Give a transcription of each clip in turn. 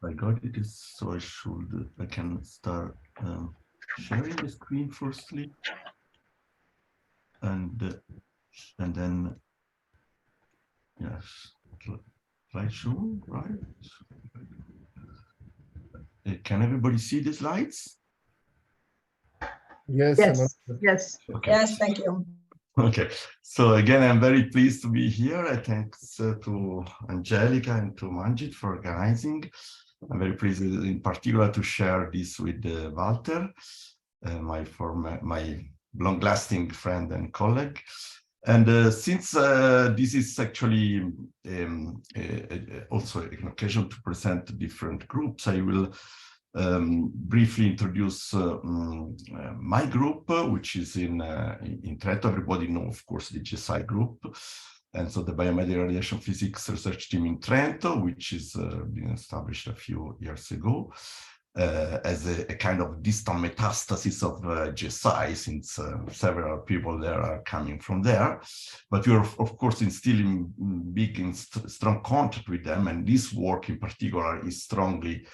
I got it, so I can start sharing the screen firstly, and then yes, slideshow, right? Can everybody see the slides? Yes. Yes. Okay. Yes. Thank you. Okay, so again, I'm very pleased to be here. Thanks to Angelica and to Manjit for organizing. I'm very pleased in particular to share this with Walter, my long-lasting friend and colleague. And since this is actually also an occasion to present different groups, I will briefly introduce my group, which is in Trento. Everybody knows, of course, the GSI group. And so the BioMedical Radiation Physics research team in Trento, which is been established a few years ago as a kind of distant metastasis of GSI, since several people there are coming from there. But we are, of course, still in big and strong contact with them. And this work in particular is strongly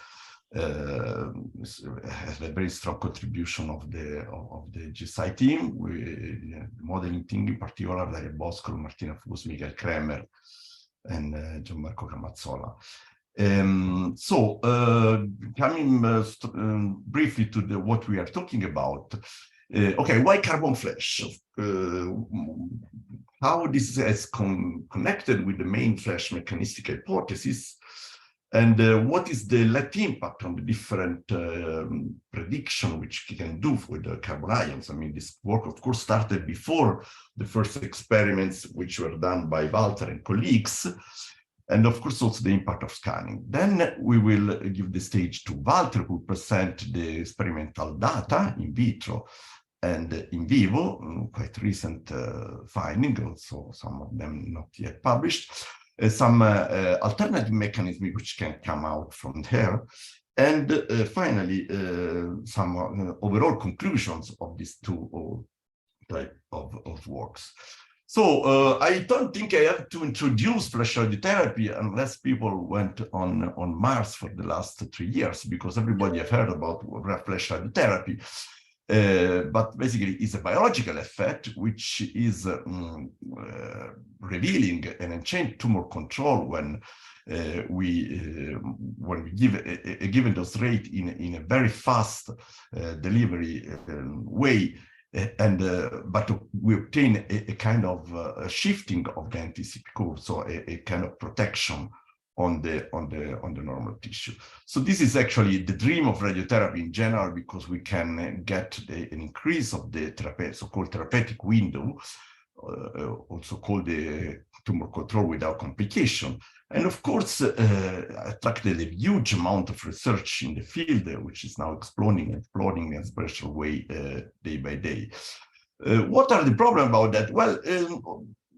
has a very strong contribution of the GSI team, the modeling team in particular, Daria Bosco, Martina Fus, Michael Kremer, and Gianmarco Camazzola. So coming briefly to what we are talking about. Okay, why carbon flash? How this is connected with the main flash mechanistic hypothesis? And what is the net impact on the different prediction which we can do with the carbon ions? I mean, this work, of course, started before the first experiments, which were done by Walter and colleagues, and of course, also the impact of scanning. Then we will give the stage to Walter, who will present the experimental data in vitro and in vivo, quite recent finding, also some of them not yet published. Some alternative mechanisms which can come out from there, and finally some overall conclusions of these two type of works. So I don't think I have to introduce flash radiotherapy unless people went on Mars for the last 3 years, because everybody have heard about flash radiotherapy. But basically it's a biological effect which is revealing an unchanged tumor control when we give a given dose rate in a very fast delivery way, and but we obtain a kind of shifting of the anti-CP curve, so a kind of protection on the normal tissue. So this is actually the dream of radiotherapy in general, because we can get an increase of the so-called therapeutic window, also called the tumor control without complication. And of course, attracted a huge amount of research in the field, which is now exploding in a special way day by day. What are the problems about that? Well,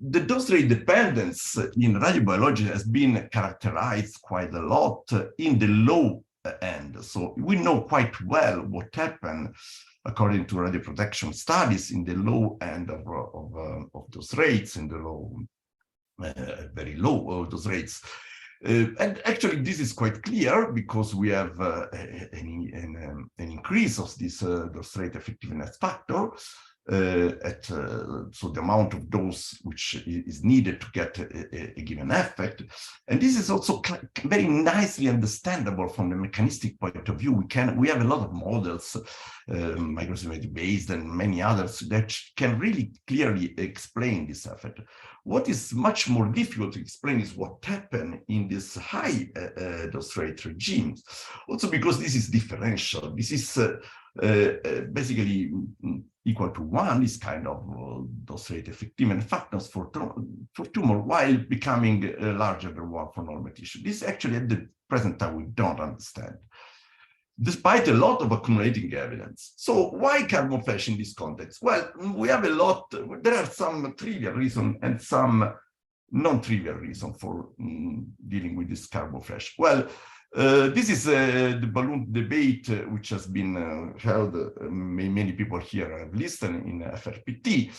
the dose rate dependence in radiobiology has been characterized quite a lot in the low end. So we know quite well what happened according to radioprotection studies in the low end of those rates, in the low, very low dose rates. And actually, this is quite clear because we have an increase of this dose rate effectiveness factor. So the amount of dose which is needed to get a given effect. And this is also very nicely understandable from the mechanistic point of view. We have a lot of models, microsymmetry based and many others, that can really clearly explain this effect. What is much more difficult to explain is what happened in this high dose rate regimes. Also because this is differential. This is basically equal to 1, this kind of dose rate effectiveness factors for tumor, while becoming larger than 1 for normal tissue. This actually at the present time we don't understand, despite a lot of accumulating evidence. So why carbon flash in this context? Well, we have a lot, there are some trivial reasons and some non-trivial reasons for dealing with this carbon flash. Well, this is the balloon debate which has been held. Many people here have listened in FRPT.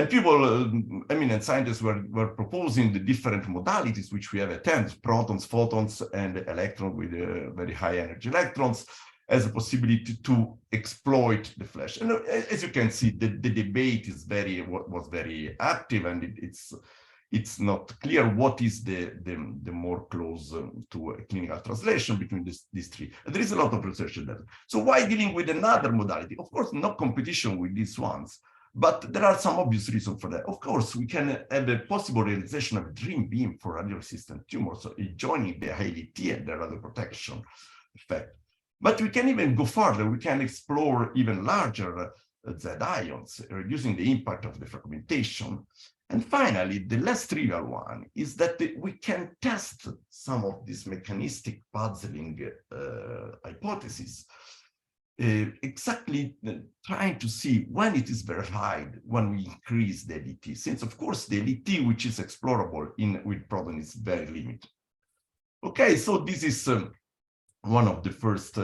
And people, eminent scientists were proposing the different modalities which we have at hand, protons, photons, and electrons with very high energy electrons, as a possibility to exploit the flash. And as you can see, the debate is was very active, and it's not clear what is the more close to a clinical translation between these three. And there is a lot of research in that. So why dealing with another modality? Of course, no competition with these ones. But there are some obvious reasons for that. Of course, we can have a possible realization of a dream beam for radio-resistant tumors, so joining the HILT and the radioprotection effect. But we can even go further. We can explore even larger Z ions, reducing the impact of the fragmentation. And finally, the less trivial one is that we can test some of these mechanistic puzzling hypotheses. Exactly trying to see when it is verified when we increase the LET, since of course the LET which is explorable with proton is very limited. Okay, so this is one of the first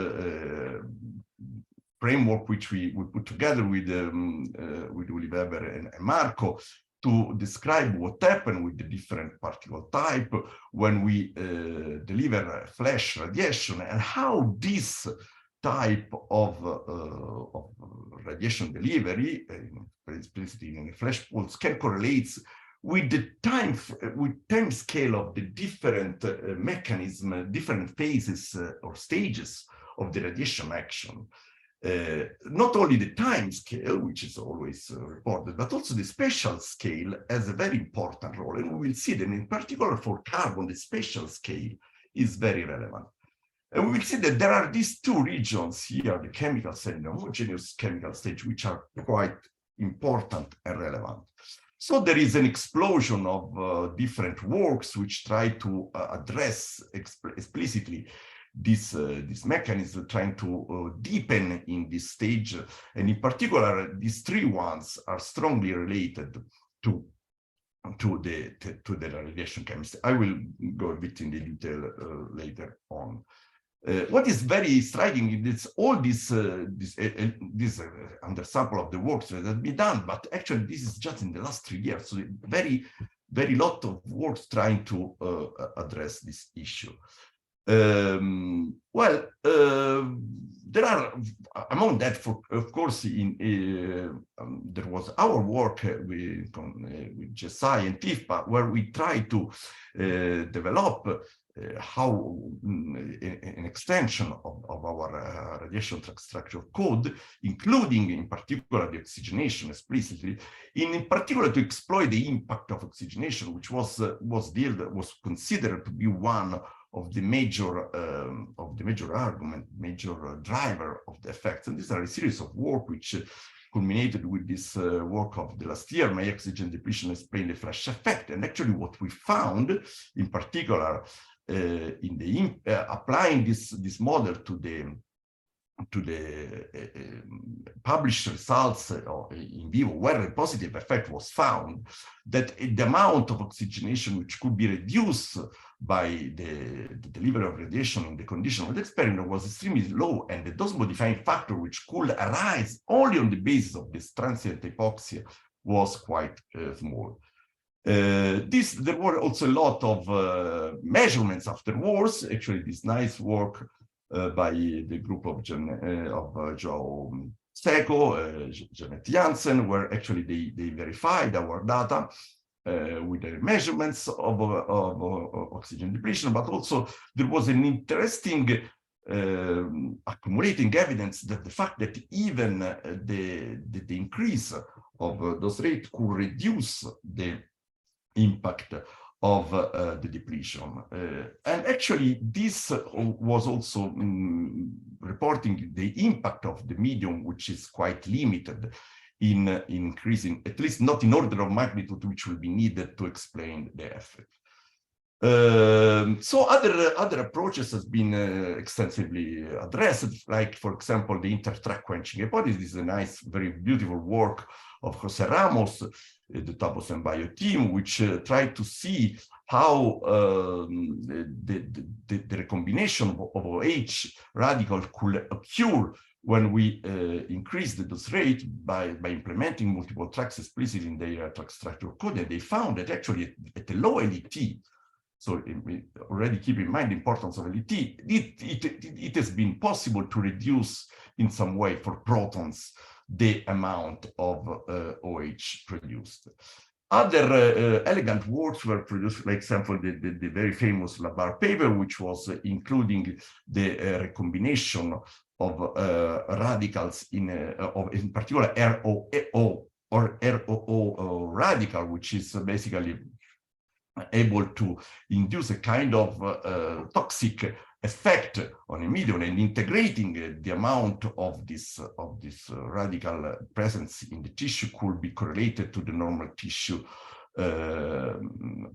framework which we put together with Uli Weber and Marco to describe what happened with the different particle type when we deliver flash radiation, and how this type of radiation delivery, explicitly in a flash pulse, can correlate with the time scale of the different mechanism, different phases or stages of the radiation action. Not only the time scale, which is always reported, but also the spatial scale has a very important role. And we will see that in particular for carbon, the spatial scale is very relevant. And we will see that there are these two regions here, the chemical state and the homogeneous chemical stage, which are quite important and relevant. So there is an explosion of different works which try to address explicitly this mechanism, trying to deepen in this stage. And in particular, these three ones are strongly related to the radiation chemistry. I will go a bit in the detail later on. What is very striking is all this undersample of the works that have been done, but actually this is just in the last 3 years. So very lot of works trying to address this issue. There are among that, of course, there was our work with GSI and TIFPA, where we try to develop how an extension of our radiation structure code, including in particular the oxygenation explicitly, in particular to exploit the impact of oxygenation, which was considered to be one of the major driver of the effects. And these are a series of work which culminated with this work of the last year, my oxygen depletion explained the flash effect. And actually what we found in particular in applying this model to the published results in vivo, where a positive effect was found, that the amount of oxygenation which could be reduced by the delivery of radiation in the condition of the experiment was extremely low, and the dose modifying factor which could arise only on the basis of this transient hypoxia was quite small. There were also a lot of measurements afterwards. Actually, this nice work by the group of Joao Seco, Janet Janssen, where actually they verified our data with the measurements of oxygen depletion, but also there was an interesting accumulating evidence that the fact that even the increase of dose rate could reduce the impact of the depletion. And actually, this was also reporting the impact of the medium, which is quite limited in increasing, at least not in order of magnitude, which will be needed to explain the effect. So other approaches has been extensively addressed, like, for example, the intertrack quenching hypothesis. This is a nice, very beautiful work of Jose Ramos, the Tabos and Bio team, which tried to see how the recombination of OH radical could occur when we increased the dose rate by implementing multiple tracks explicitly in their track structure code, and they found that actually at a low LET, so already keep in mind the importance of LET, it has been possible to reduce in some way for protons the amount of OH produced. Other elegant works were produced, for example, the very famous Labar paper, which was including the recombination of radicals in particular ROO or ROO radical, which is basically able to induce a kind of toxic effect on a medium, and integrating the amount of this radical presence in the tissue could be correlated to the normal tissue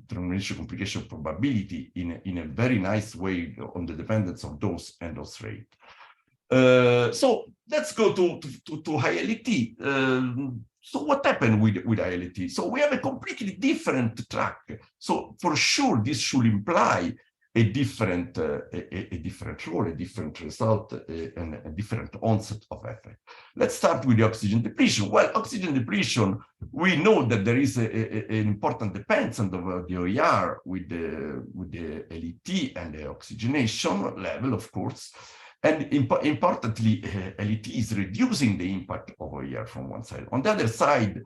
termination complication probability in a very nice way on the dependence of dose and dose rate. So let's go to high LET. So what happened with ILT? So we have a completely different track. So for sure, this should imply a different role, a different result, and a different onset of effect. Let's start with the oxygen depletion. Well, oxygen depletion, we know that there is an important dependence on the OER with the LET and the oxygenation level, of course. And importantly, LET is reducing the impact of OER from one side. On the other side,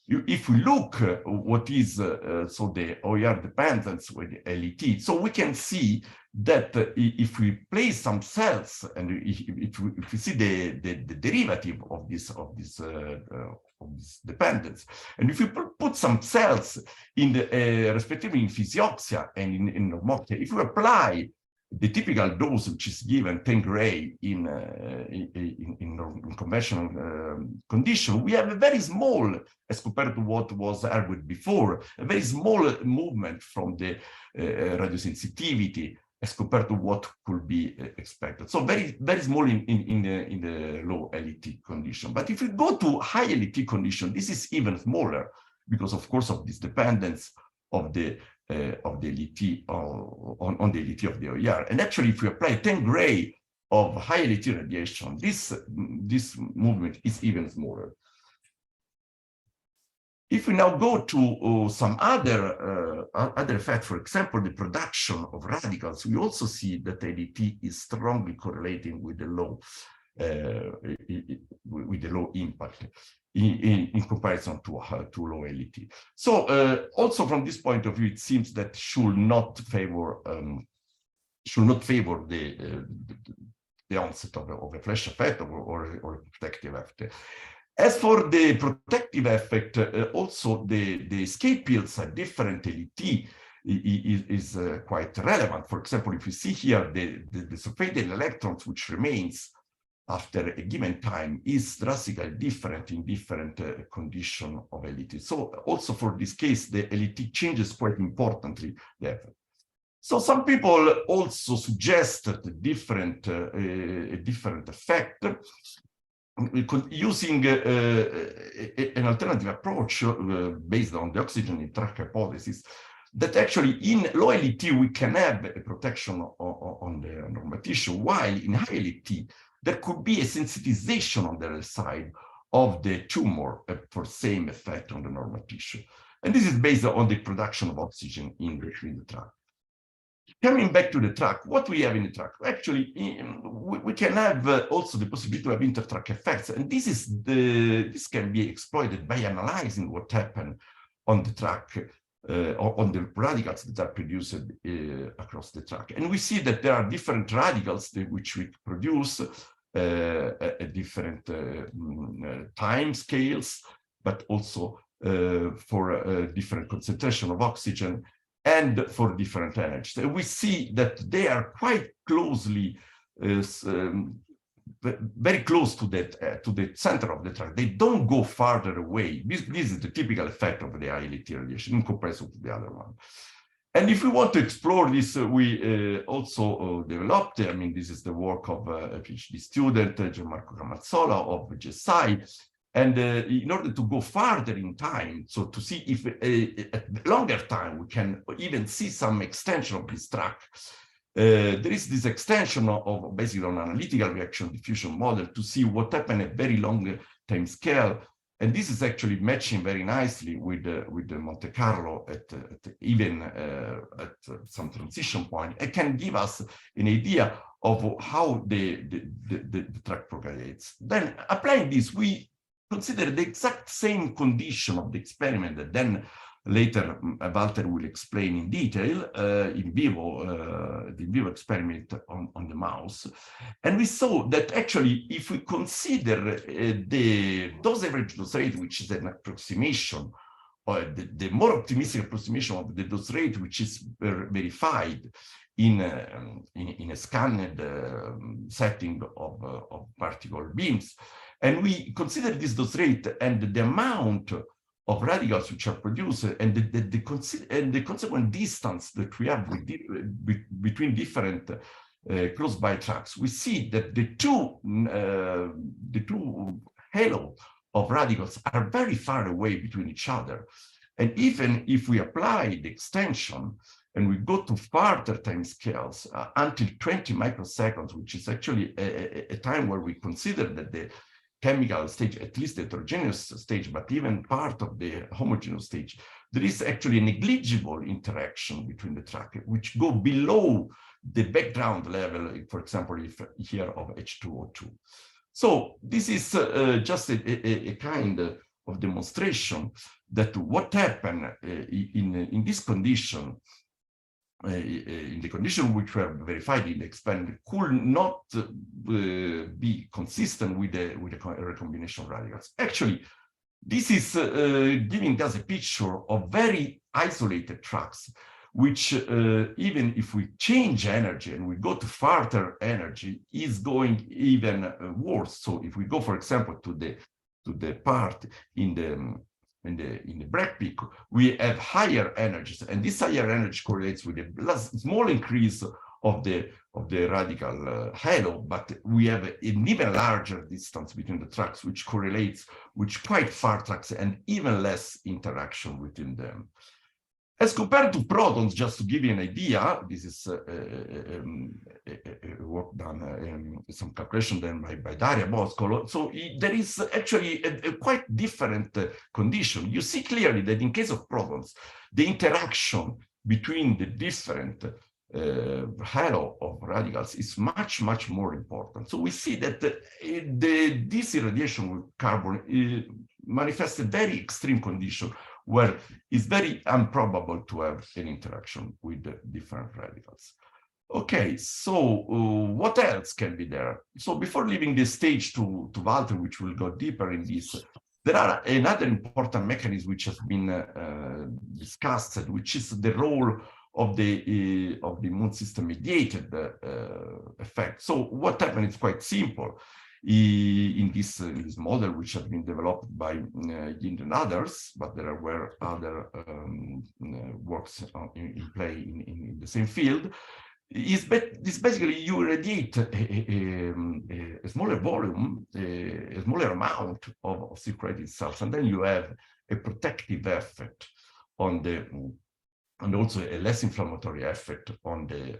if we look what is so the OER dependence with LET, so we can see that if we place some cells and if we see the derivative of this dependence, and if we put some cells in the respectively in physioxia and in normoxia, if we apply the typical dose, which is given 10 gray in conventional condition, we have a very small, as compared to what was argued before, a very small movement from the radiosensitivity as compared to what could be expected. So very, very small in the low LET condition. But if we go to high LET condition, this is even smaller because, of course, of this dependence of the LET on the LET of the OER. And actually, if we apply 10 gray of high LET radiation, this movement is even smaller. If we now go to some other effects, for example, the production of radicals, we also see that LET is strongly correlating with the low impact in comparison to low LET. So also from this point of view, it seems that should not favor the onset of a flash effect or protective effect. As for the protective effect, also the escape fields at different LET is quite relevant. For example, if you see here the surfactant electrons which remains after a given time is drastically different in different condition of LET. So also for this case, the LET changes quite importantly the effect. So some people also suggested a different effect using an alternative approach based on the oxygen in track hypothesis, that actually in low LET we can have a protection on the normal tissue, while in high LET there could be a sensitization on the other side of the tumor for same effect on the normal tissue. And this is based on the production of oxygen in the tract. Coming back to the tract, what we have in the tract? Actually, we can have also the possibility to have intertract effects, and this can be exploited by analyzing what happened on the tract, on the radicals that are produced across the tract. And we see that there are different radicals which we produce at different time scales, but also for different concentration of oxygen and for different energies. And we see that they are quite closely, very close to the center of the tract. They don't go farther away. This is the typical effect of the high LET radiation in comparison to the other one. And if we want to explore this, we also developed, I mean, this is the work of a PhD student, Gianmarco Camazzola of GSI. And in order to go farther in time, so to see if at longer time we can even see some extension of this track, there is this extension of basically an analytical reaction diffusion model to see what happened at very long time scale. And this is actually matching very nicely with the Monte Carlo at some transition point. It can give us an idea of how the track propagates. Then applying this, we consider the exact same condition of the experiment that then later Walter will explain in detail the in vivo experiment on the mouse. And we saw that actually, if we consider the dose average dose rate, which is an approximation, or the more optimistic approximation of the dose rate, which is verified in a scanned setting of particle beams, and we consider this dose rate and the amount of radicals which are produced and the consequent distance that we have between different close by tracks, we see that the two halo of radicals are very far away between each other. And even if we apply the extension and we go to farther time scales until 20 microseconds, which is actually a time where we consider that the chemical stage, at least the heterogeneous stage, but even part of the homogeneous stage, there is actually a negligible interaction between the track, which go below the background level, for example, if here of H2O2. So this is just a kind of demonstration that what happened in this condition, in the condition which were verified in the experiment, could not be consistent with the recombination radicals. Actually, this is giving us a picture of very isolated tracks, which even if we change energy and we go to farther energy, is going even worse. So if we go, for example, to the part in the black peak, we have higher energies, and this higher energy correlates with a small increase of the radical halo, but we have an even larger distance between the tracks, which correlates with quite far tracks and even less interaction within them. As compared to protons, just to give you an idea, this is work done, some calculation done by Daria Boscolo. So there is actually a quite different condition. You see clearly that in case of protons, the interaction between the different halo of radicals is much, much more important. So we see that this irradiation with carbon manifests a very extreme condition where it's very improbable to have an interaction with the different radicals. Okay, so what else can be there? So before leaving the stage to Walter, which will go deeper in this, there are another important mechanism which has been discussed, which is the role of the immune system mediated effect. So what happened is quite simple. In this model, which has been developed by Yind and others, but there were other works in play in the same field, is basically you irradiate a smaller volume, a smaller amount of circulating cells, and then you have a protective effect on the and also a less inflammatory effect on the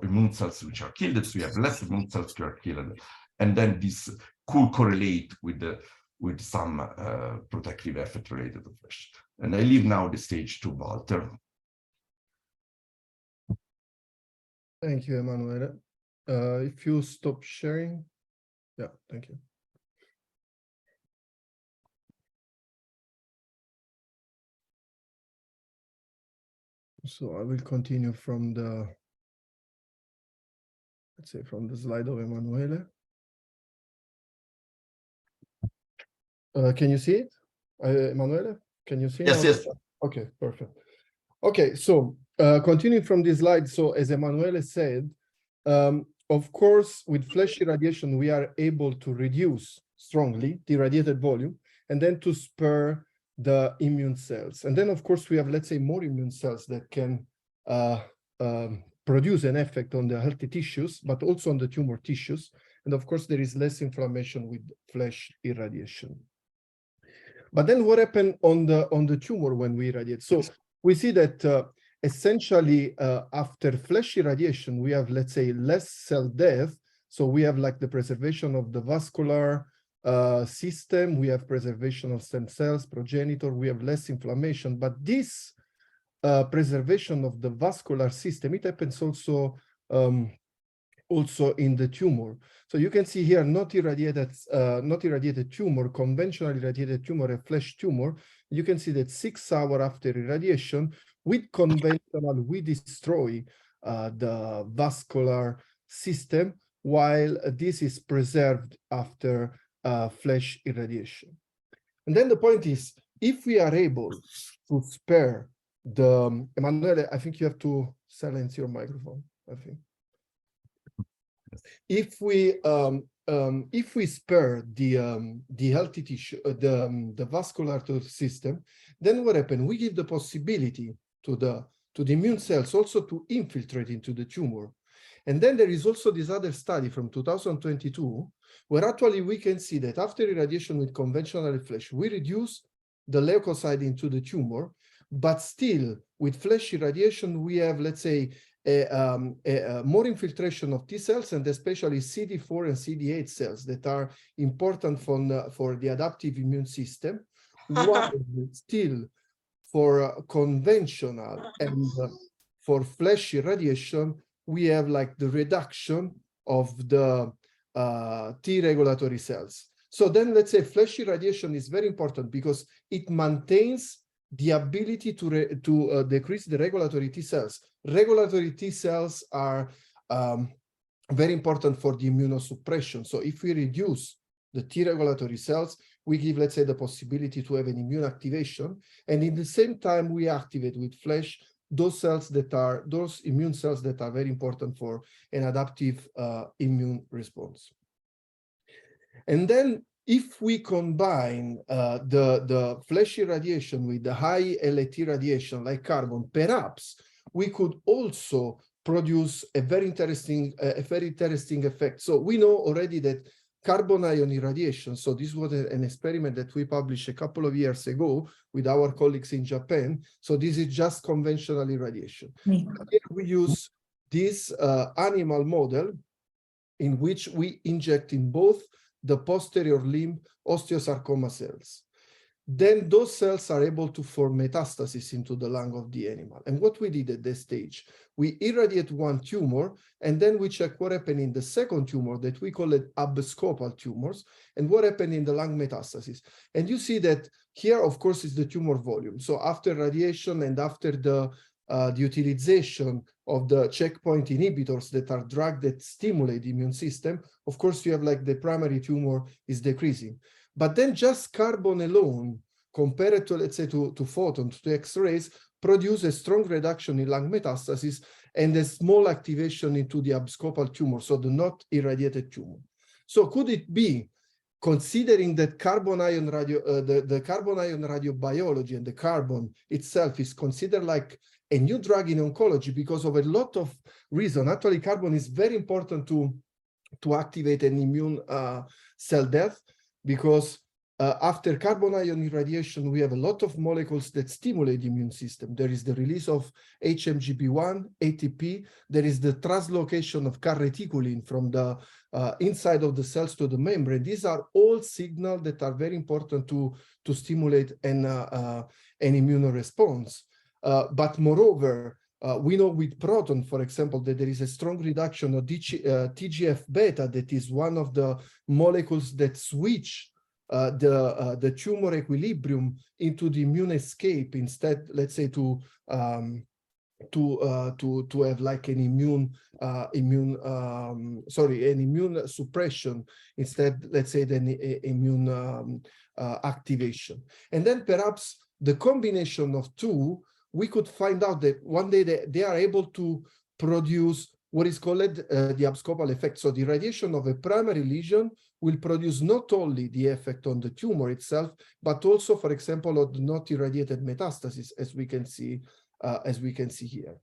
immune cells which are killed. So you have less immune cells which are killed, and then this could correlate with some protective effect related to flesh. And I leave now the stage to Walter. Thank you, Emanuele. If you stop sharing, yeah, thank you. So I will continue from the, let's say, from the slide of Emanuele. Can you see it, Emanuele? Can you see? Yes, now? yes. Okay, perfect. Okay, so continuing from this slide, so as Emanuele said, of course, with flash irradiation, we are able to reduce strongly the irradiated volume and then to spare the immune cells. And then, of course, we have, let's say, more immune cells that can produce an effect on the healthy tissues, but also on the tumor tissues. And of course, there is less inflammation with flash irradiation. But then what happened on the tumor when we irradiate? So we see that essentially, after flash irradiation, we have, let's say, less cell death. So we have like the preservation of the vascular system, we have preservation of stem cells, progenitor, we have less inflammation. But this preservation of the vascular system, it happens also in the tumor. So you can see here, not irradiated tumor, conventional irradiated tumor, a flash tumor. You can see that 6 hours after irradiation, with conventional, we destroy the vascular system, while this is preserved after flash irradiation. And then the point is, if we are able to spare the, Emanuele, I think you have to silence your microphone, I think. If we spare the healthy tissue, the vascular system, then what happens? We give the possibility to the immune cells also to infiltrate into the tumor. And then there is also this other study from 2022, where actually we can see that after irradiation with conventional flash, we reduce the leukocyte into the tumor, but still with flash irradiation, we have, let's say, more infiltration of T cells, and especially CD4 and CD8 cells that are important for the adaptive immune system, while still for conventional and for flash irradiation, we have like the reduction of the T regulatory cells. So then let's say flash irradiation is very important because it maintains the ability to decrease the regulatory T cells. Regulatory T cells are very important for the immunosuppression. So if we reduce the T regulatory cells, we give, let's say, the possibility to have an immune activation. And in the same time, we activate with flash those immune cells that are very important for an adaptive immune response. And then if we combine the flash irradiation with the high LAT radiation like carbon, perhaps we could also produce a very interesting effect. So we know already that carbon ion irradiation, so this was an experiment that we published a couple of years ago with our colleagues in Japan. So this is just conventional irradiation. Here we use this animal model in which we inject in both the posterior limb osteosarcoma cells. Then those cells are able to form metastasis into the lung of the animal. And what we did at this stage, we irradiate one tumor, and then we check what happened in the second tumor that we call it abscopal tumors, and what happened in the lung metastasis. And you see that here, of course, is the tumor volume. So after radiation and after the utilization of the checkpoint inhibitors that are drugs that stimulate the immune system, of course, you have like the primary tumor is decreasing. But then just carbon alone, compared to, let's say, to photons, to X-rays, produce a strong reduction in lung metastasis and a small activation into the abscopal tumor, so the not irradiated tumor. So could it be, considering that carbon ion the carbon ion radiobiology and the carbon itself is considered like a new drug in oncology because of a lot of reasons? Actually, carbon is very important to activate an immune cell death, because after carbon ion irradiation, we have a lot of molecules that stimulate the immune system. There is the release of HMGB1, ATP. There is the translocation of calreticulin from the inside of the cells to the membrane. These are all signals that are very important to stimulate an immune response. But moreover, we know with proton, for example, that there is a strong reduction of TGF-beta, that is one of the molecules that switch the tumor equilibrium into the immune escape, instead, let's say, to have like an immune suppression instead, let's say, than immune activation. And then perhaps the combination of two, we could find out that one day they are able to produce what is called the abscopal effect. So the radiation of a primary lesion will produce not only the effect on the tumor itself, but also, for example, on the not irradiated metastasis, as we can see here.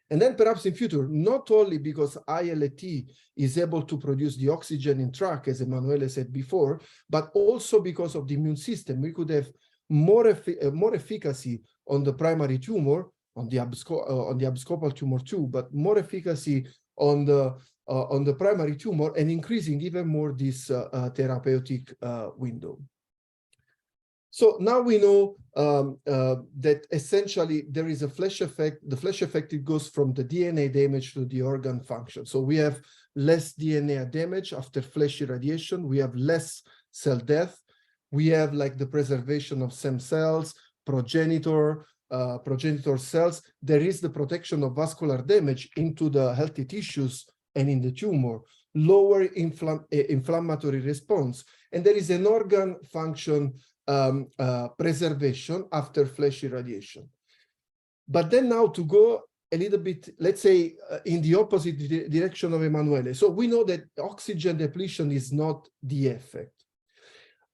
And then perhaps in future, not only because ILAT is able to produce the oxygen in TRAC, as Emanuele said before, but also because of the immune system, we could have more efficacy on the primary tumor, on the abscopal tumor too, but more efficacy on the primary tumor, and increasing even more this therapeutic window. So now we know that essentially there is a flash effect. The flash effect, it goes from the DNA damage to the organ function. So we have less DNA damage after flash irradiation. We have less cell death. We have like the preservation of stem cells, progenitor cells. There is the protection of vascular damage into the healthy tissues and in the tumor, lower inflammatory response, and there is an organ function preservation after flash irradiation. But then now to go a little bit, let's say, in the opposite direction of Emanuele. So we know that oxygen depletion is not the effect.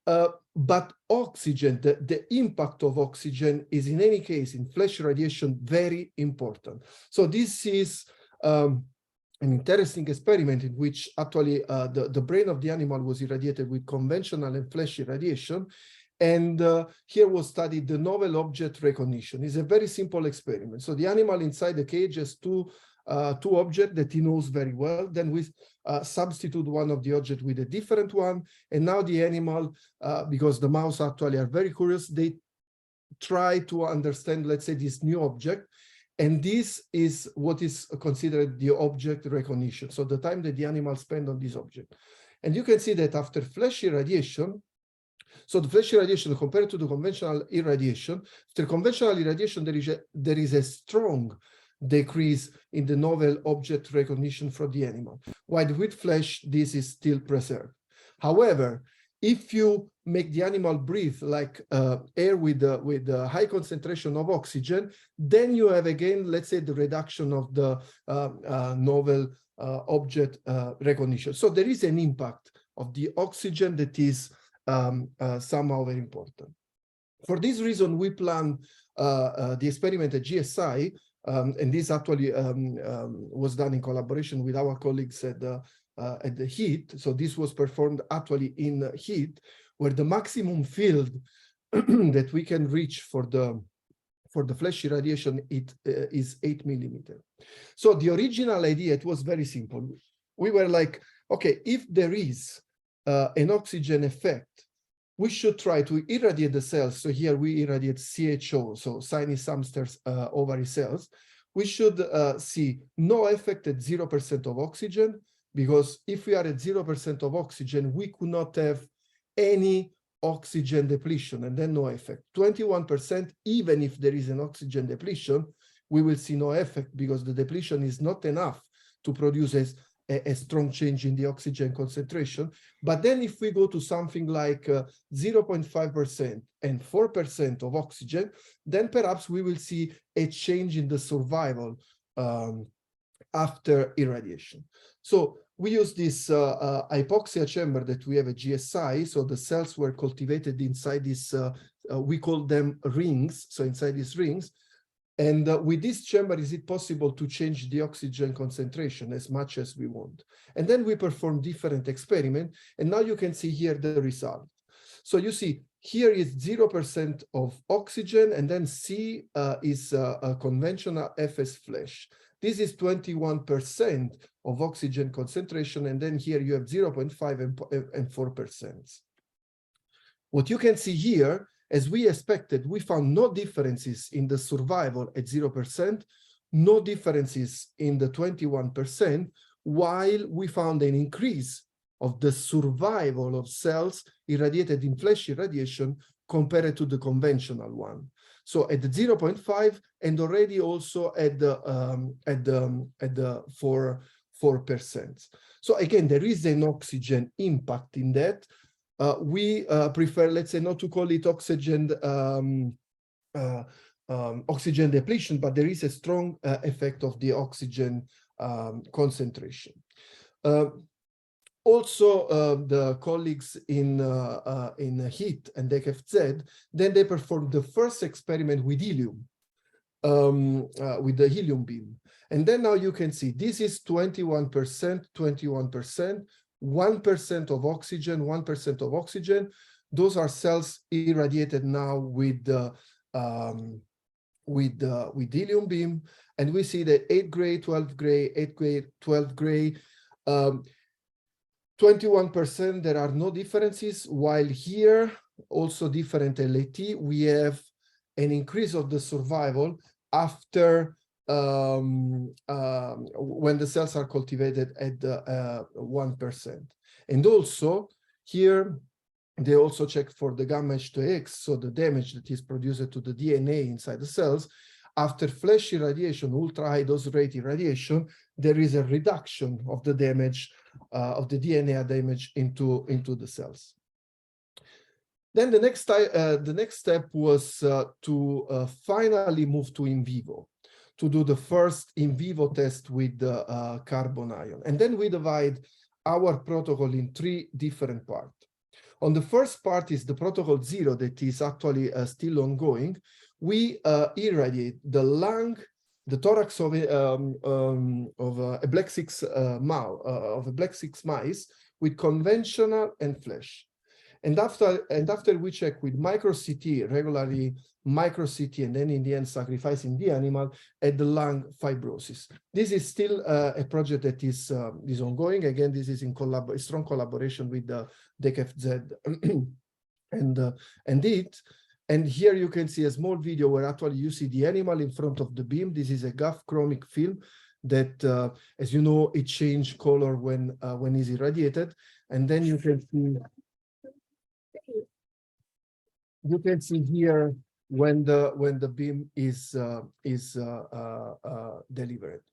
But oxygen, the impact of oxygen is in any case in flash radiation very important. So this is an interesting experiment in which actually the brain of the animal was irradiated with conventional and flash irradiation. And here was studied the novel object recognition. It's a very simple experiment. So the animal inside the cage has two objects that he knows very well. Then we substitute one of the objects with a different one. And now the animal, because the mouse actually are very curious, they try to understand, let's say, this new object. And this is what is considered the object recognition. So the time that the animal spend on this object. And you can see that after flash irradiation, so the flash irradiation compared to the conventional irradiation, after conventional irradiation, there is a strong decrease in the novel object recognition from the animal, while with flash, this is still preserved. However, if you make the animal breathe like air with a high concentration of oxygen, then you have again, let's say, the reduction of the novel object recognition. So there is an impact of the oxygen that is somehow very important. For this reason, we plan the experiment at GSI, and this actually was done in collaboration with our colleagues at the HEAT. So this was performed actually in HEAT, where the maximum field that we can reach for the flash irradiation is 8 millimeters. So the original idea, it was very simple. We were like, okay, if there is an oxygen effect, we should try to irradiate the cells. So here we irradiate CHO, so sinus hamsters ovary cells. We should see no effect at 0% of oxygen, because if we are at 0% of oxygen, we could not have any oxygen depletion, and then no effect. 21%, even if there is an oxygen depletion, we will see no effect because the depletion is not enough to produce a strong change in the oxygen concentration. But then if we go to something like 0.5% and 4% of oxygen, then perhaps we will see a change in the survival after irradiation. So we use this hypoxia chamber that we have at GSI. So the cells were cultivated inside this, we call them rings. So inside these rings, and with this chamber, is it possible to change the oxygen concentration as much as we want? And then we perform different experiments. And now you can see here the result. So you see here is 0% of oxygen, and then C is a conventional FS flash. This is 21% of oxygen concentration. And then here you have 0.5 and 4%. What you can see here, as we expected, we found no differences in the survival at 0%, no differences in the 21%, while we found an increase of the survival of cells irradiated in flash irradiation compared to the conventional one. So at the 0.5 and already also at the 4%. So again, there is an oxygen impact in that. We prefer, let's say, not to call it oxygen oxygen depletion, but there is a strong effect of the oxygen concentration. Also, the colleagues in HEAT and DECFZ, then they performed the first experiment with helium, with the helium beam. And then now you can see this is 21%, 21%, 1% of oxygen, 1% of oxygen. Those are cells irradiated now with helium beam, and we see that 8 gray, 12 gray, 8 gray, 12 gray, 21% there are no differences, while here also different LAT, we have an increase of the survival after when the cells are cultivated at 1%. And also here they also checked for the gamma H2X, so the damage that is produced to the DNA inside the cells. After flash irradiation, ultra high dose rate irradiation, there is a reduction of the damage of the DNA damage into the cells. Then the next step was to finally move to in vivo, to do the first in vivo test with the carbon ion. And then we divide our protocol in 3 different parts. On the first part is the protocol 0 that is actually still ongoing. We irradiate the lung, the thorax of a black 6 mice with conventional and flash. And after we check with micro CT, regularly micro CT, and then in the end sacrificing the animal at the lung fibrosis. This is still a project that is ongoing. Again, this is in strong collaboration with the DKFZ and it. And here you can see a small video where actually you see the animal in front of the beam. This is a GAF chromic film that, as you know, it changes color when it's irradiated. And then you can see here when the beam is delivered.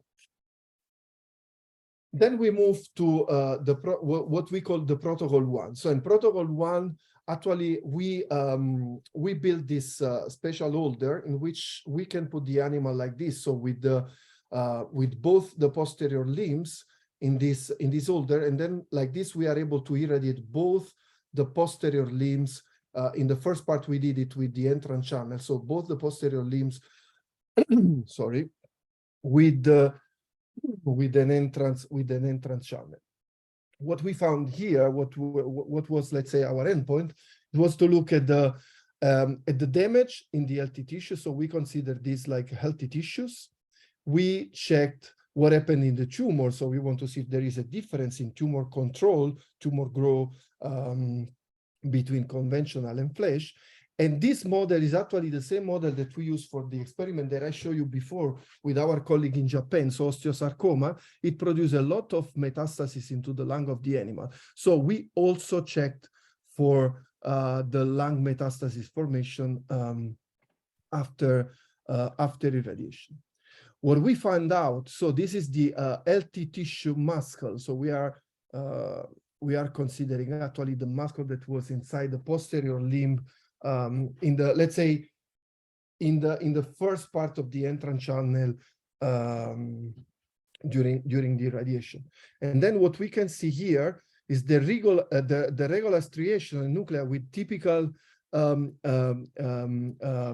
Then we move to what we call the protocol 1. So in protocol 1, actually we build this special holder in which we can put the animal like this. So with both the posterior limbs in this holder, and then like this we are able to irradiate both the posterior limbs. In the first part, we did it with the entrance channel. So both the posterior limbs, sorry, with an entrance channel. What we found here, what was, let's say, our endpoint, was to look at the damage in the healthy tissue. So we consider these like healthy tissues. We checked what happened in the tumor. So we want to see if there is a difference in tumor control, tumor growth, between conventional and flash. And this model is actually the same model that we use for the experiment that I showed you before with our colleague in Japan. So osteosarcoma, it produced a lot of metastasis into the lung of the animal. So we also checked for the lung metastasis formation after irradiation. What we found out, so this is the healthy tissue muscle. So we are considering actually the muscle that was inside the posterior limb in the, let's say, in the first part of the entrance channel during the irradiation. And then what we can see here is the regular striation nuclei with typical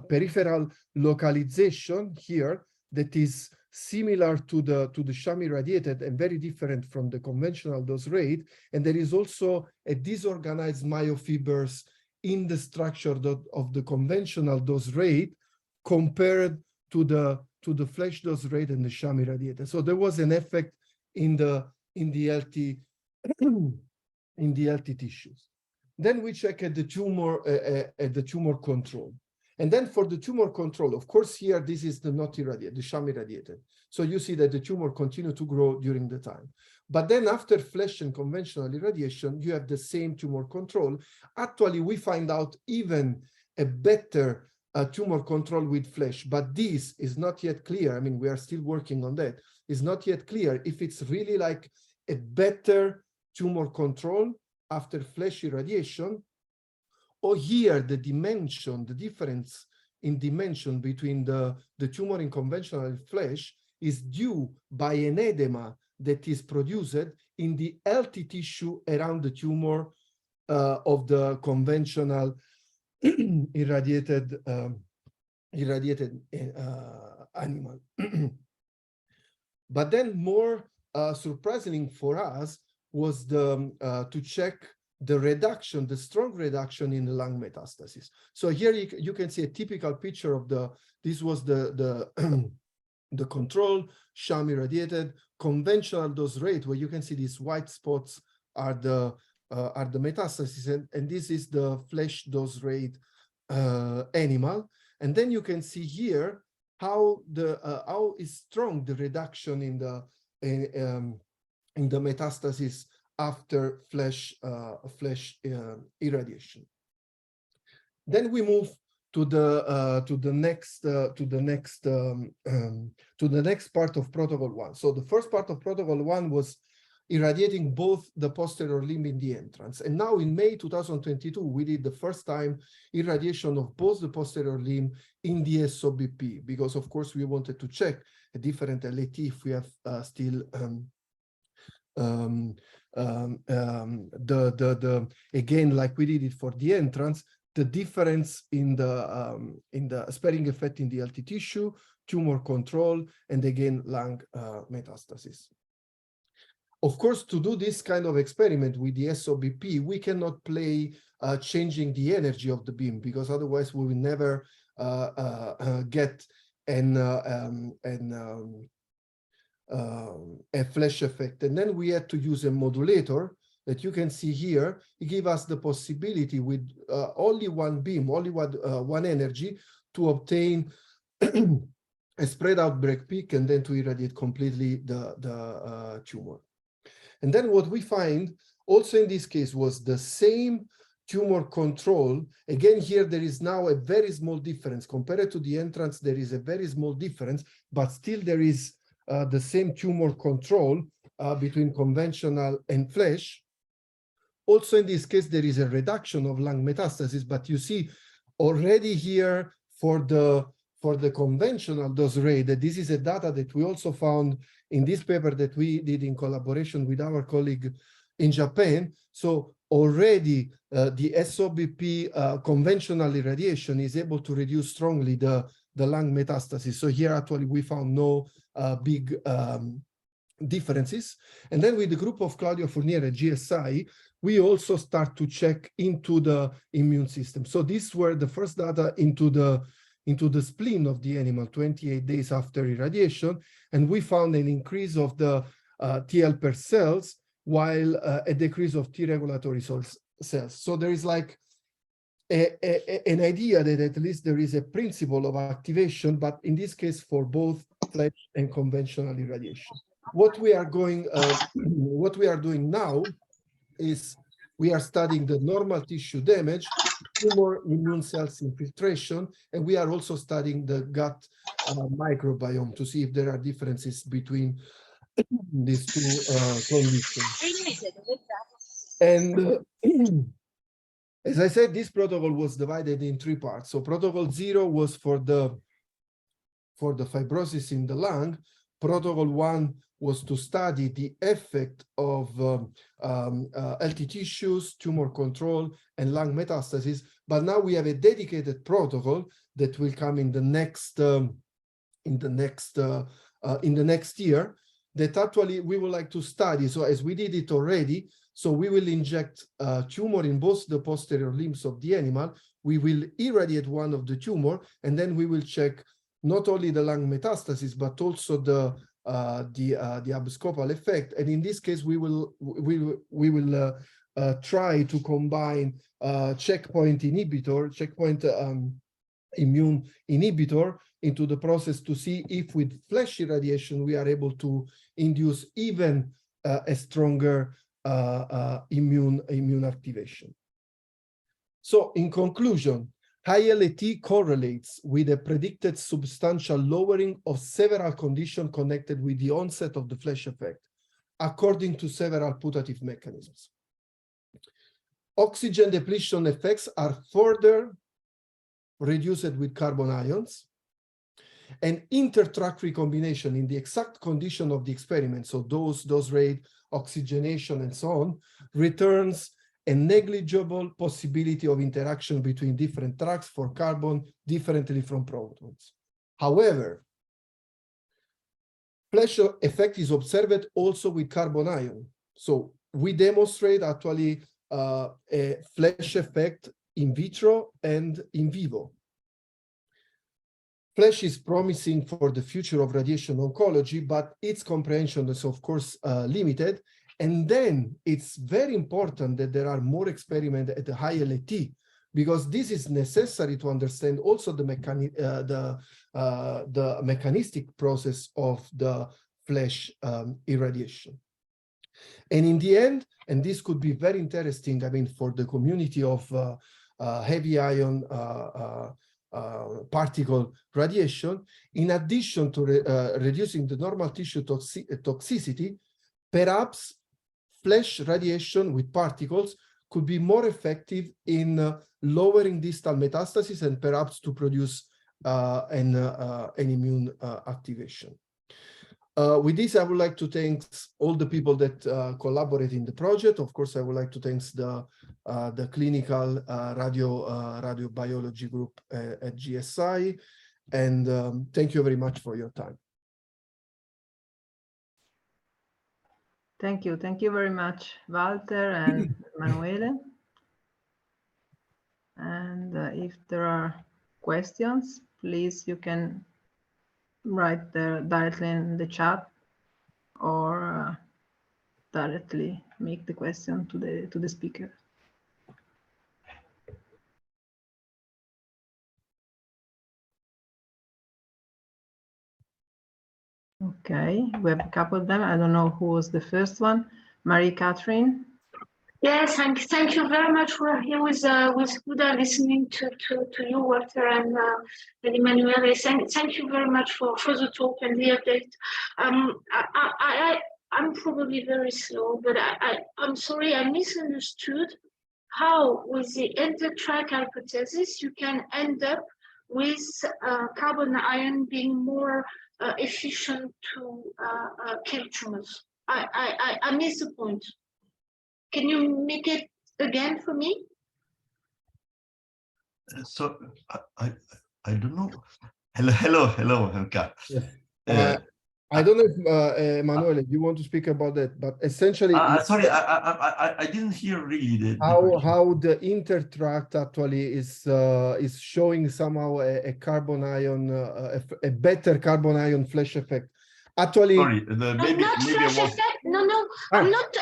peripheral localization here that is similar to the sham irradiated and very different from the conventional dose rate. And there is also a disorganized myofibers in the structure of the conventional dose rate compared to the flash dose rate and the sham irradiated. So there was an effect in the healthy tissues. Then we check at the tumor control. And then for the tumor control, of course, here, this is the not irradiated, the sham irradiated. So you see that the tumor continued to grow during the time. But then after flash and conventional irradiation, you have the same tumor control. Actually, we find out even a better tumor control with flash, but this is not yet clear. I mean, we are still working on that. It's not yet clear if it's really like a better tumor control after flash irradiation, or here the dimension, the difference in dimension between the tumor in conventional and flash is due by an edema that is produced in the healthy tissue around the tumor of the conventional irradiated animal. But then more surprising for us was to check the reduction, the strong reduction in the lung metastasis. So here you can see a typical picture of this was the the control, sham irradiated, conventional dose rate, where you can see these white spots are the metastasis, and this is the flesh dose rate animal. And then you can see here how is strong the reduction in the metastasis after flesh irradiation. Then we move to the next part of protocol 1. So the first part of protocol 1 was irradiating both the posterior limb in the entrance. And now in May 2022, we did the first time irradiation of both the posterior limb in the SOBP, because of course we wanted to check a different LAT if we have still again, like we did it for the entrance, the difference in the sparing effect in the healthy tissue, tumor control, and again lung metastasis. Of course, to do this kind of experiment with the SOBP, we cannot play changing the energy of the beam, because otherwise we will never get a flash effect. And then we had to use a modulator that you can see here. It gives us the possibility with only one beam, only one energy, to obtain a spread out break peak and then to irradiate completely the tumor. And then what we find also in this case was the same tumor control. Again, here there is now a very small difference. Compared to the entrance, there is a very small difference, but still there is the same tumor control between conventional and flesh. Also in this case, there is a reduction of lung metastasis, but you see already here for the conventional dose rate, that this is a data that we also found in this paper that we did in collaboration with our colleague in Japan. So already the SOBP conventional irradiation is able to reduce strongly the lung metastasis. So here actually we found no big differences. And then with the group of Claudio Fournier at GSI, we also start to check into the immune system. So these were the first data into the spleen of the animal 28 days after irradiation, and we found an increase of the T helper cells while a decrease of T regulatory cells. So there is like an idea that at least there is a principle of activation, but in this case for both flesh and conventional irradiation. What we are doing now is we are studying the normal tissue damage, tumor immune cells infiltration, and we are also studying the gut microbiome to see if there are differences between these two conditions. And as I said, this protocol was divided in 3 parts. So protocol 0 was for the fibrosis in the lung. Protocol 1 was to study the effect of healthy tissues, tumor control, and lung metastasis. But now we have a dedicated protocol that will come in the next year that actually we would like to study. So as we did it already, so we will inject tumor in both the posterior limbs of the animal. We will irradiate one of the tumor, and then we will check not only the lung metastasis but also the abscopal effect. And in this case, we will try to combine checkpoint immune inhibitor into the process to see if with flash irradiation we are able to induce even a stronger immune activation. So in conclusion, high LAT correlates with a predicted substantial lowering of several conditions connected with the onset of the flash effect, according to several putative mechanisms. Oxygen depletion effects are further reduced with carbon ions, and inter-track recombination in the exact condition of the experiment, so dose rate, oxygenation, and so on, returns a negligible possibility of interaction between different tracks for carbon differently from protons. However, flash effect is observed also with carbon ion. So we demonstrate actually a flash effect in vitro and in vivo. Flash is promising for the future of radiation oncology, but its comprehension is, of course, limited. And then it's very important that there are more experiments at the high LAT, because this is necessary to understand also the mechanistic process of the flash irradiation. And in the end, and this could be very interesting, I mean, for the community of heavy ion particle radiation, in addition to reducing the normal tissue toxicity, perhaps flash radiation with particles could be more effective in lowering distal metastasis and perhaps to produce an immune activation. With this, I would like to thank all the people that collaborate in the project. Of course, I would like to thank the clinical radiobiology group at GSI, and thank you very much for your time. Thank you very much, Walter and Emanuele. And if there are questions, please, you can write there directly in the chat, or directly make the question to the speaker. Okay, we have a couple of them. I don't know who was the first one. Marie-Catherine. Yes, thank you very much. We're here with Huda, listening to you, Walter, and Emanuele. Thank you very much for the talk and the update. I'm probably very slow, but I'm sorry, I misunderstood how, with the intertrack hypothesis, you can end up with carbon ion being more efficient to kill tumors. I missed the point. Can you make it again for me? So I don't know. Hello, Helka. Yes. I don't know if Emanuele, you want to speak about that, but essentially, sorry, I didn't hear really how the intertract actually is showing somehow a carbon ion, a better carbon ion flash effect. Actually, sorry, maybe flash effect. No, I'm not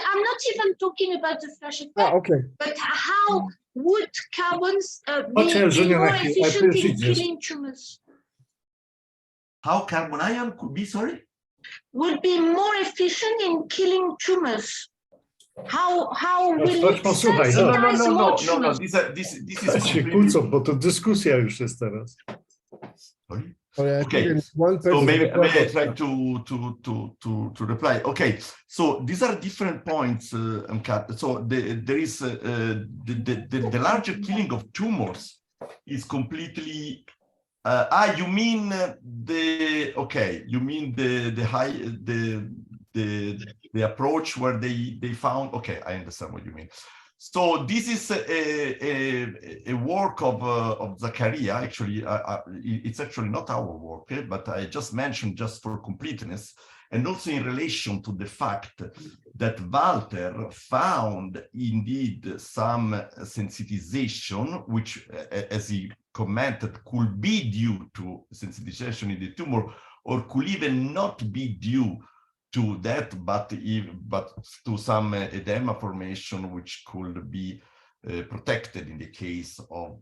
even talking about the flash effect. Okay. But how would carbons be more efficient in killing tumors? How carbon ion could be, sorry? Would be more efficient in killing tumors. How will it sensitize more tumors? This is completely... bo to dyskusja już jest teraz. Sorry? Okay, so maybe I try to reply. Okay, so these are different points. So there is the larger killing of tumors is completely. You mean the approach where they found. Okay, I understand what you mean. So this is a work of Zakaria. Actually, it's actually not our work, but I just mentioned just for completeness, and also in relation to the fact that Walter found indeed some sensitization, which, as he commented, could be due to sensitization in the tumor, or could even not be due to that, but to some edema formation, which could be protected in the case of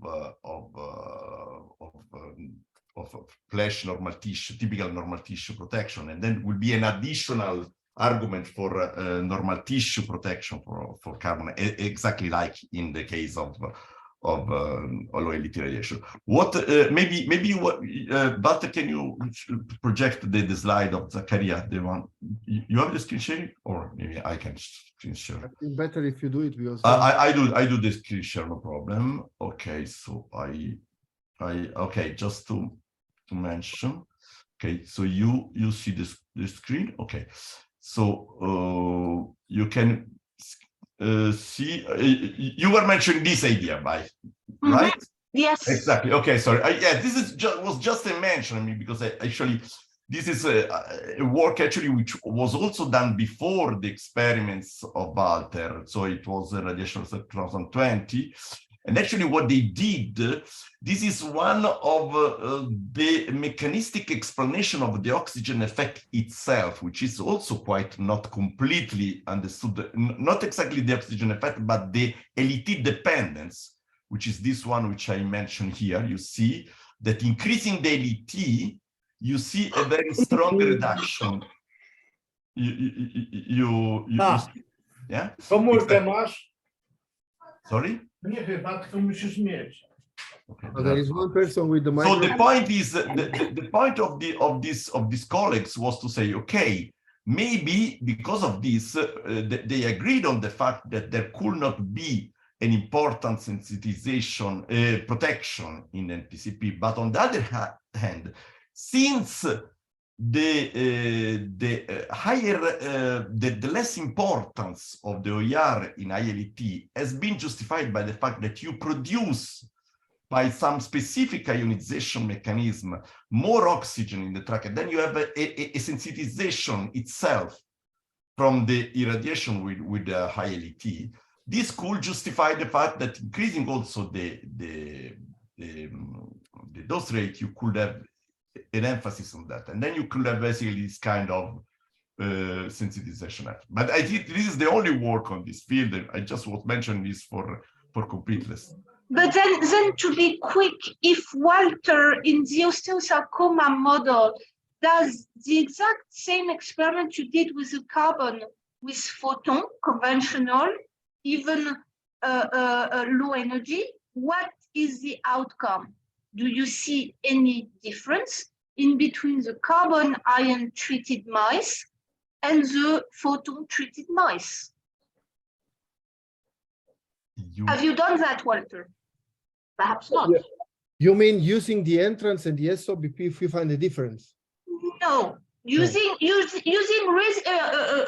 flesh normal tissue, typical normal tissue protection, and then will be an additional argument for normal tissue protection for carbon, exactly like in the case of low LT radiation. What maybe what Walter, can you project the slide of Zakaria, the one you have the screen sharing, or maybe I can screen share? I think better if you do it, because I do the screen share, no problem. Okay, so I okay, just to mention. Okay, so you see the screen. Okay, so you can see, you were mentioning this idea, right? Yes, exactly. Okay, sorry. Yeah, this is was just a mention. I mean, because I actually This is a work actually which was also done before the experiments of Walter. So it was a radiation of 2020. And actually what they did, this is one of the mechanistic explanation of the oxygen effect itself, which is also quite not completely understood, not exactly the oxygen effect, but the LET dependence, which is this one which I mentioned here. You see that increasing the LET, you see a very strong reduction. Yeah? Komórkę masz? Sorry? Nie chyba, tylko musisz mieć. Okay, There is one person with the so microphone. the point is the point of these colleagues was to say, okay, maybe because of this they agreed on the fact that there could not be an important sensitization protection in NTCP, but on the other hand, since the higher the less importance of the OER in ILET has been justified by the fact that you produce by some specific ionization mechanism more oxygen in the tract, and then you have a sensitization itself from the irradiation with the high LET. This could justify the fact that increasing also the dose rate, you could have an emphasis on that, and then you could have basically this kind of sensitization effect. But I think this is the only work on this field, and I just was mentioning this for completeness. But then to be quick, if Walter in the osteosarcoma model does the exact same experiment you did with the carbon with photon, conventional, even low energy, what is the outcome? Do you see any difference in between the carbon ion treated mice and the photon treated mice? Have you done that, Walter? Perhaps not. Yeah. You mean using the entrance and the SOBP if we find a difference? No, using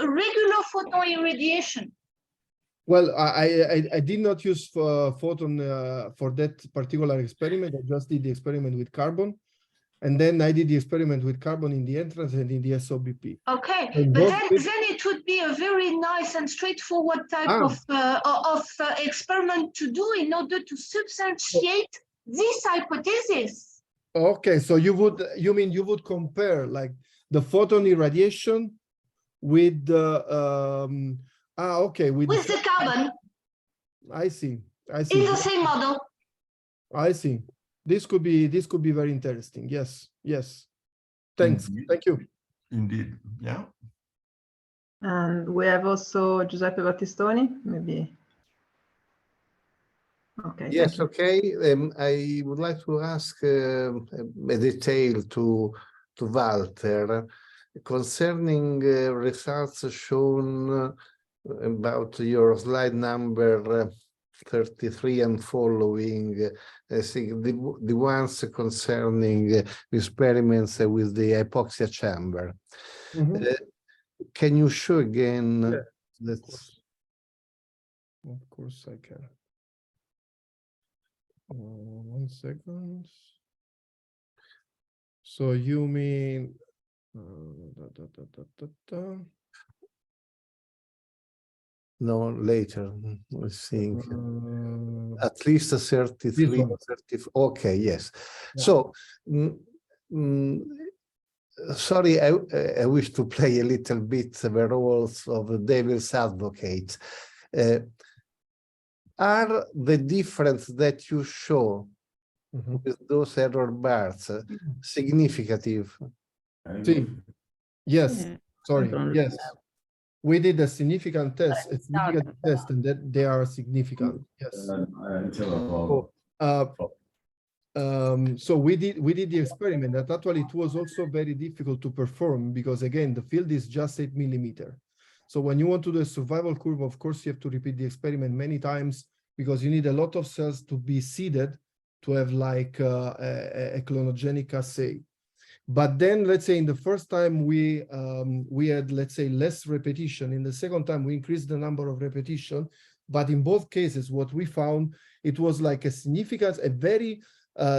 regular photon irradiation. Well, I did not use photon for that particular experiment. I just did the experiment with carbon, and then I did the experiment with carbon in the entrance and in the SOBP. Okay, And but then it would be a very nice and straightforward type of experiment to do in order to substantiate this hypothesis. Okay, so you mean you would compare like the photon irradiation with the with the carbon. I see. In the same model. I see. This could be very interesting. Yes. Thanks. Indeed. Thank you. Indeed. Yeah. And we have also Giuseppe Battistoni, maybe. Okay. Yes, okay. I would like to ask a detail to Walter concerning results shown about your slide number 33 and following. I think the ones concerning experiments with the hypoxia chamber. Mm-hmm. Can you show again? Yeah, of course I can. 1 second. So you mean no, later, I think at least a 33, 34. Okay, yes. Yeah. So sorry, I wish to play a little bit the roles of the devil's advocate. Are the difference that you show with those error bars significant? Yes. Yeah. Sorry. Yes. We did a significant test, and that they are significant. Yes. So we did the experiment that actually it was also very difficult to perform because again the field is just 8 millimeter. So when you want to do a survival curve, of course you have to repeat the experiment many times because you need a lot of cells to be seeded to have like a clonogenic assay. But then let's say in the first time we had, let's say, less repetition. In the second time we increased the number of repetition. But in both cases, what we found, it was like a significant, a very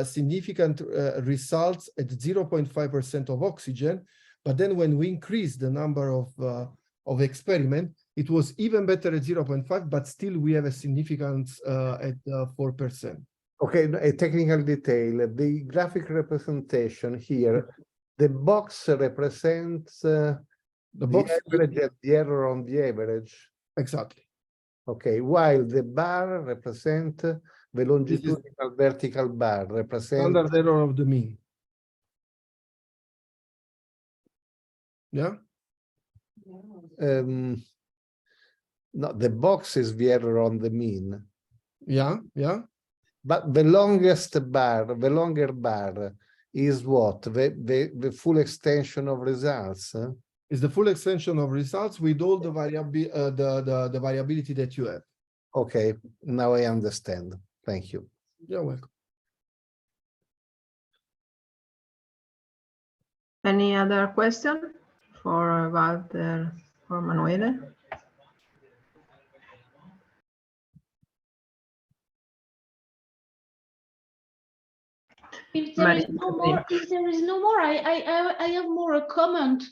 significant results at 0.5% of oxygen. But then when we increased the number of experiment, it was even better at 0.5, but still we have a significance at 4%. Okay, a technical detail. The graphic representation here, the box represents the average and the error on the average. Exactly. Okay, while the bar represent the longitudinal vertical bar represent Standard error of the mean. Yeah. No, the box is the error on the mean. Yeah, yeah. But the longest bar, the longer bar is what? The full extension of results? Is the full extension of results with all the the variability that you have. Okay, now I understand. Thank you. You're welcome. Any other question for Walter or Emanuele? If there is no more, I have more a comment.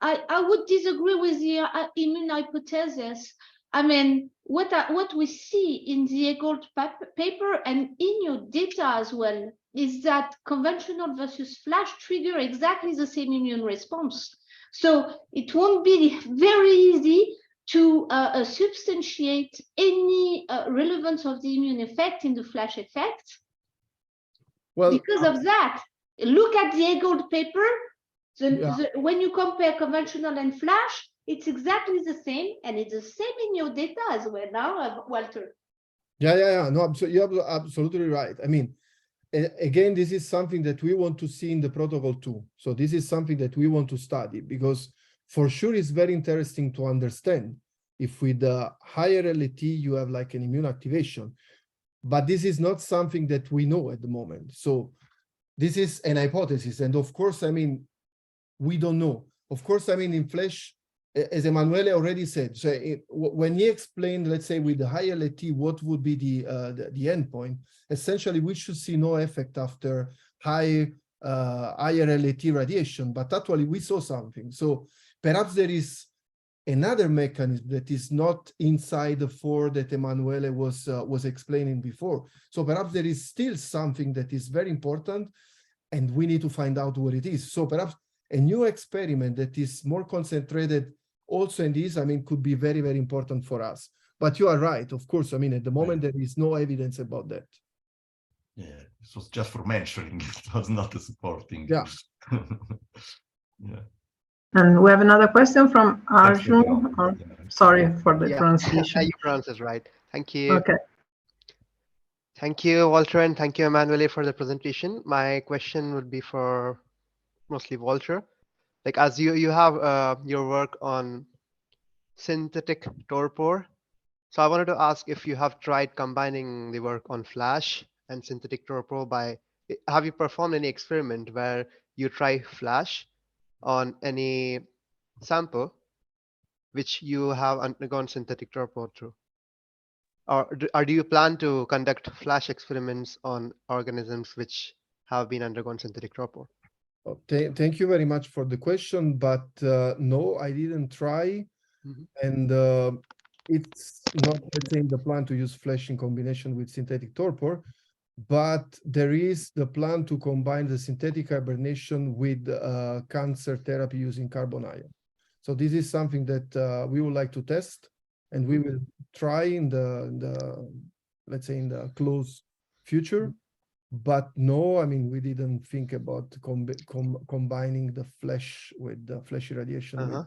I would disagree with the immune hypothesis. I mean, what we see in the Gold paper and in your data as well is that conventional versus flash trigger exactly the same immune response. So it won't be very easy to substantiate any relevance of the immune effect in the flash effect. Well, because of that, look at the Gold paper. When you compare conventional and flash, it's exactly the same, and it's the same in your data as well now, Walter. Yeah. No, you're absolutely right. I mean, again, this is something that we want to see in the protocol too. So this is something that we want to study, because for sure it's very interesting to understand if with the higher LET you have like an immune activation. But this is not something that we know at the moment. So this is an hypothesis. And of course, I mean, we don't know. Of course, I mean, in flash, as Emanuele already said, so when he explained, let's say with the higher LET, what would be the endpoint, essentially we should see no effect after higher LET radiation, but actually we saw something. So perhaps there is another mechanism that is not inside the four that Emanuele was explaining before. So perhaps there is still something that is very important, and we need to find out what it is. So perhaps a new experiment that is more concentrated also in this, I mean, could be very, very important for us. But you are right, of course. I mean, at the moment, there is no evidence about that. Yeah, this was just for mentioning. It was not a supporting. Yeah. Yeah. And we have another question from Arjun. Sorry for the pronunciation. You pronounced it right. Thank you. Okay. Thank you, Walter, and thank you, Emanuele, for the presentation. My question would be for mostly Walter. Like, as you have your work on synthetic torpor, so I wanted to ask if you have tried combining the work on flash and synthetic torpor by, have you performed any experiment where you try flash on any sample which you have undergone synthetic torpor through? Or do you plan to conduct flash experiments on organisms which have been undergone synthetic torpor? Thank you very much for the question, but no, I didn't try. And it's not, let's say, in the plan to use flash in combination with synthetic torpor, but there is the plan to combine the synthetic hibernation with cancer therapy using carbon ion. So this is something that we would like to test, and we will try in the let's say in the close future. But no, I mean, we didn't think about combining the flash with the flash irradiation.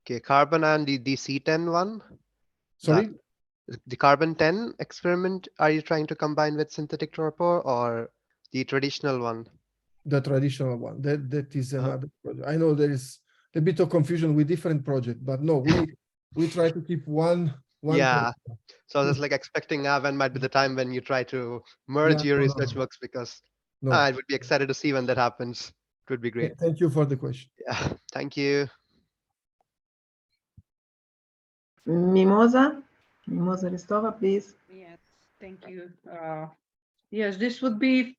Okay, carbon and the C10 one. Sorry? The carbon 10 experiment, are you trying to combine with synthetic torpor or the traditional one? The traditional one. That is another project. I know there is a bit of confusion with different projects, but no, we try to keep one. Yeah. So I was like expecting when might be the time when you try to merge your research works, because I would be excited to see when that happens. It would be great. Thank you for the question. Yeah, thank you. Mimosa Ristova, please. Yes, thank you. Yes, this would be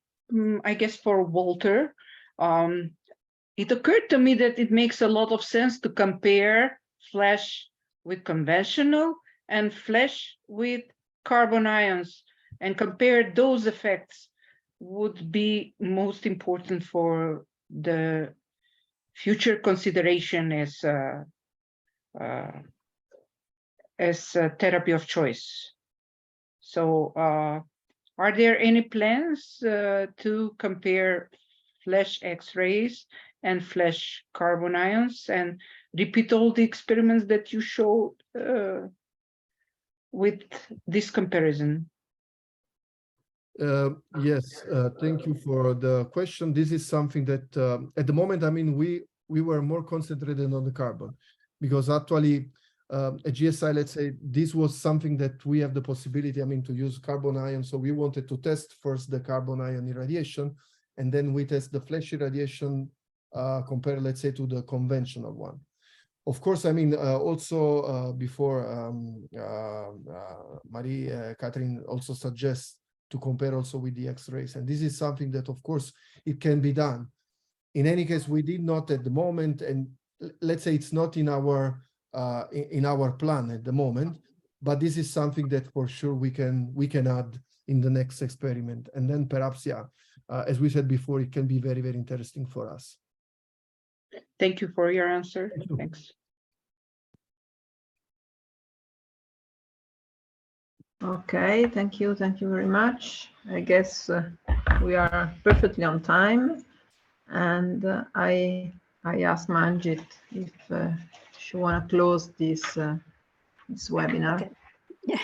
I guess for Walter. It occurred to me that it makes a lot of sense to compare flash with conventional and flash with carbon ions, and compare those effects would be most important for the future consideration as a therapy of choice. So are there any plans to compare flash X-rays and flash carbon ions and repeat all the experiments that you showed with this comparison? Yes, thank you for the question. This is something that at the moment, I mean, we were more concentrated on the carbon, because actually at GSI, let's say, this was something that we have the possibility, I mean, to use carbon ion. So we wanted to test first the carbon ion irradiation, and then we test the flash irradiation compared, let's say, to the conventional one. Of course, I mean, also before Catherine also suggests to compare also with the X-rays. And this is something that, of course, it can be done. In any case, we did not at the moment, and let's say it's not in our plan at the moment, but this is something that for sure we can add in the next experiment. And then perhaps, yeah, as we said before, it can be very, very interesting for us. Thank you for your answer. Thank you. Thanks. Okay, thank you very much. I guess we are perfectly on time, and I asked Manjit if she want to close this webinar. Okay. Yeah.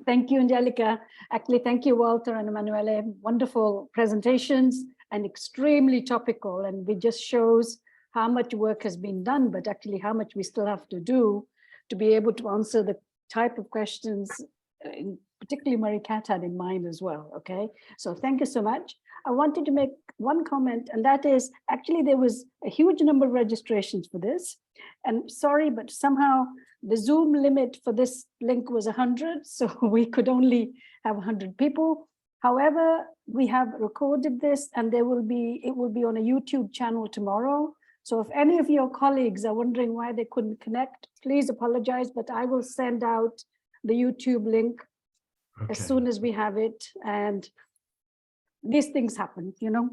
Thank you, Angelica. Actually, thank you, Walter and Emanuele. Wonderful presentations and extremely topical, and it just shows how much work has been done, but actually how much we still have to do to be able to answer the type of questions particularly Marie-Cat had in mind as well. Okay, so thank you so much. I wanted to make one comment, and that is actually there was a huge number of registrations for this, and sorry, but somehow the Zoom limit for this link was 100, so we could only have 100 people. However, we have recorded this, and it will be on a YouTube channel tomorrow. So if any of your colleagues are wondering why they couldn't connect, please apologize, but I will send out the YouTube link as soon as we have it. And these things happen, you know,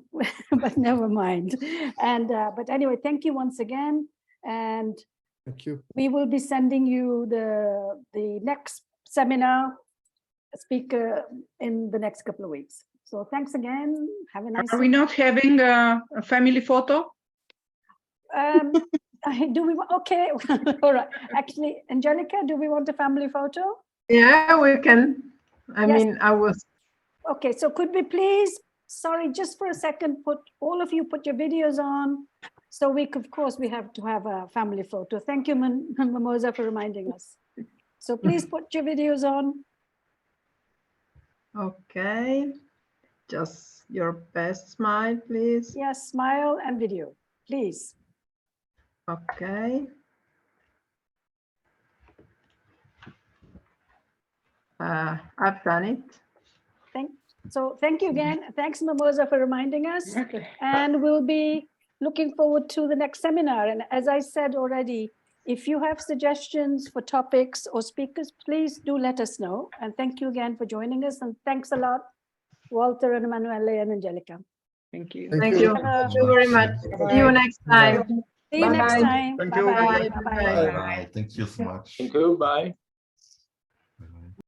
but never mind. And but anyway, thank you once again. And thank you. We will be sending you the next seminar speaker in the next couple of weeks. So thanks again. Have a nice Are we not having a family photo? Do we? Okay. All right. Actually, Angelica, do we want a family photo? Yeah, we can. I mean, I was. Okay, so could we please, sorry, just for a second, all of you put your videos on. So of course, we have to have a family photo. Thank you, Mimosa, for reminding us. So please put your videos on. Okay. Just your best smile, please. Yes, smile and video, please. Okay. I've done it. Thank you again. Thanks, Mimosa, for reminding us. Okay. And we'll be looking forward to the next seminar. And as I said already, if you have suggestions for topics or speakers, please do let us know. And thank you again for joining us. And thanks a lot, Walter and Emanuele and Angelica. Thank you. Thank you. Thank you very much. See you next time. See you next time. Thank you. Bye-bye. Bye. Thank you so much. Thank you. Bye.